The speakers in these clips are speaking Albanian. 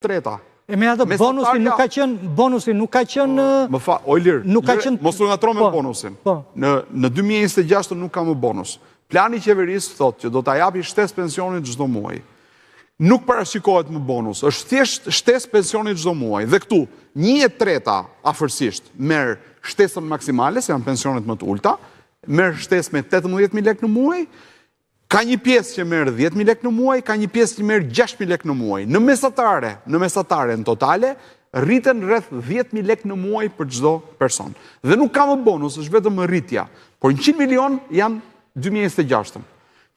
treta. E me atë bonusi nuk ka qenë... Më fa, Ojlir, mos të ngatro me bonusin. Në 2026 nuk ka më bonus. Plani qeverisë thot që do t'a japi shtesë pensionit çdo muaj. Nuk parashikohet më bonus, është thjesht shtesë pensionit çdo muaj. Dhe këtu, 1/3 afërsisht merr shtesën maksimale, se janë pensionet më të ulta, merr shtesë me 18.000 lekë në muaj, ka një pjesë që merr 10.000 lekë në muaj, ka një pjesë që merr 6.000 lekë në muaj. Në mesatare në totale, rriten rreth 10.000 lekë në muaj për çdo person. Dhe nuk ka më bonus, është vetëm rritja. Por 100 milion janë 2026.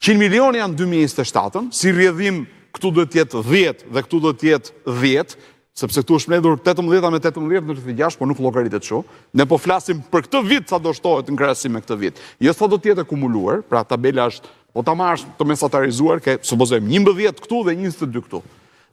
100 milion janë 2027, si rrjedhim këtu do të jetë 10 dhe këtu do të jetë 10, sepse këtu është mbledhur 18 me 18 në 36, por nuk llogaritet kështu. Ne po flasim për këtë vit sa do shtohet në krahasim me këtë vit. Jo sa do të jetë akumuluar, pra tabela është po ta marrësh të mesatarizuar, ke supozojmë 11 këtu dhe 22 këtu.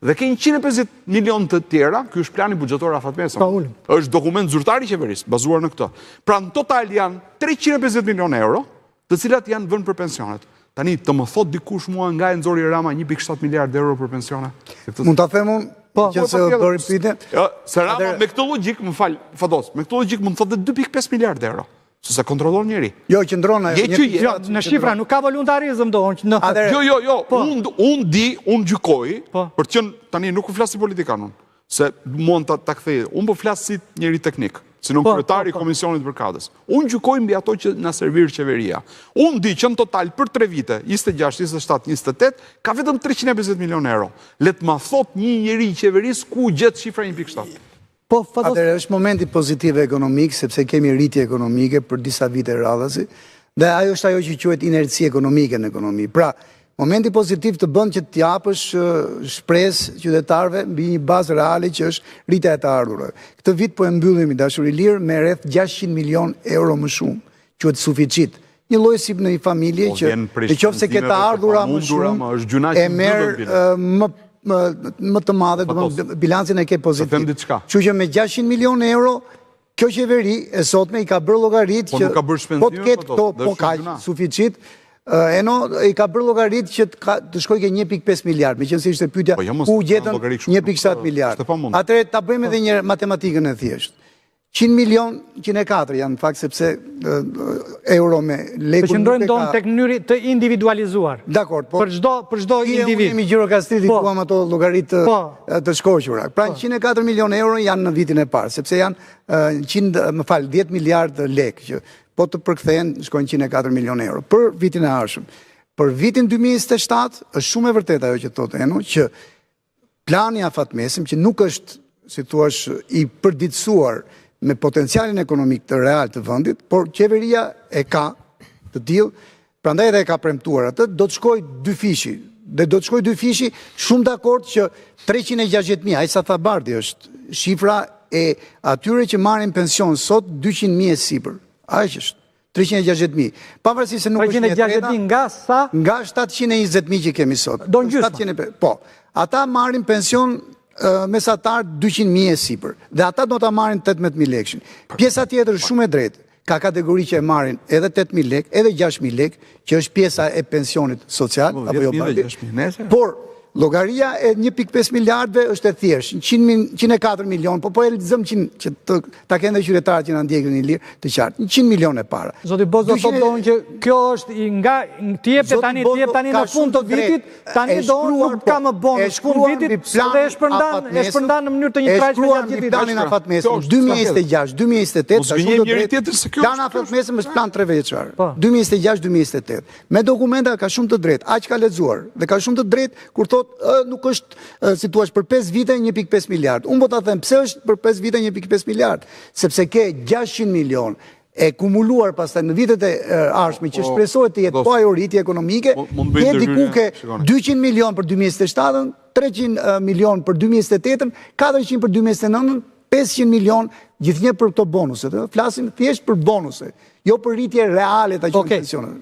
Dhe ke 150 milion të tjera, ky është plani buxhetor afatmesëm. Është dokument zyrtar i qeverisë, bazuar në këtë. Pra në total janë 350 milion euro, të cilat janë vënë për pensionet. Tani, të më thot dikush mua nga e nxori Rama 1.7 miliard euro për pensione? Mund ta them unë që se do ripite? Se Rama me këtë logjik, më fal, Fados, me këtë logjik mund të thotë 2.5 miliard euro. Se kontrollon njëri. Jo, qëndron në shifra, nuk ka voluntarizëm do. Jo, unë gjykoj, për të qenë, tani nuk u flas si politikan unë, se mund ta kthej, unë po flas si njëri teknik, si në kryetari i Komisionit për Kadës. Unë gjykoj mbi ato që na servir qeveria. Unë di që në total për 3 vite, 26, 27, 28, ka vetëm 350 milion euro. Let ma thot një njeri i qeverisë ku gjet shifra 1.7. Atëherë është momenti pozitiv ekonomik, sepse kemi rritje ekonomike për disa vite radhasi, dhe ajo është ajo që quhet inerci ekonomike në ekonomi. Pra, momenti pozitiv të bën që t'japësh shpresë qytetarëve mbi një bazë reale që është rritja e të ardhurave. Këtë vit po e mbyllim i dashuri lirë me rreth 600 milion euro më shumë, quhet suficit. Një lloj si në një familje që nëse ke të ardhura më shumë e merr më të madhe, bilancin e ke pozitiv. Kështu që me 600 milion euro, kjo qeveri e sotme i ka bërë llogarit që po të ketë këto po kaq suficit, i ka bërë llogarit që të shkojë ke 1.5 miliard, meqenëse ishte pyetja ku gjetën 1.7 miliard. Atëherë ta bëjmë edhe një matematikën e thjeshtë. 100 milion, 104 janë në fakt sepse euro me lekun... Të qëndrojnë donë tek mënyrë të individualizuar. Dakor, po... Për çdo individ. Jemi Gjirokastrit i duam ato llogarit të shkoqura. Pra 104 milion euro janë në vitin e parë, sepse janë 10 miliard lek, që po të përkthehen shkojnë 104 milion euro për vitin e ardhshëm. Për vitin 2027 është shumë e vërtetë ajo që thotë Eno, që plani afatmesim, që nuk është, si thua, i përditësuar me potencialin ekonomik të real të vendit, por qeveria e ka të tillë, prandaj edhe e ka premtuar atë, do të shkojë 2 fishi. Dhe do të shkojë 2 fishi, shumë dakord që 360.000, ai sa tha Bardi, është shifra e atyre që marrin pension sot 200.000 e sipër. Aq është. 360.000. Pavarësisht se nuk është një treta, nga sa? Nga 720.000 që kemi sot. Do gjysmë. Po, ata marrin pension mesatar 200.000 e sipër, dhe ata do ta marrin 18.000 lekë. Pjesa tjetër është shumë e drejtë. Ka kategori që e marrin edhe 8.000 lekë, edhe 6.000 lekë, që është pjesa e pensionit social, apo jo Bardi. Por llogaria e 1.5 miliardëve është e thjeshtë, 104 milion, po e lexojmë që ta kenë qytetarët që na ndjekin në lirë të qartë. 100 milion e para. Zoti Bozo thotë që kjo është nga ti jep tani në fund të vitit, tani do nuk ka më bonus në fund vitit, dhe e shpërndan në mënyrë të njëtrajtshme gjatë vitit. Planin afatmesëm 2026-2028 ka shumë të drejtë. Plani afatmesëm është plan 3 vjeçar. 2026-2028. Me dokumenta ka shumë të drejtë, aq ka lexuar dhe ka shumë të drejtë kur nuk është, si thua, për 5 vite 1.5 miliard. Unë po ta them pse është për 5 vite 1.5 miliard, sepse ke 600 milion e kumuluar pastaj në vitet e ardhshme që shpresohet të jetë po ajo rritje ekonomike, ke diku ke 200 milion për 2027, 300 milion për 2028, 400 për 2029, 500 milion gjithnjë për këto bonuset. Flasim thjesht për bonuse, jo për rritje reale të pensioneve.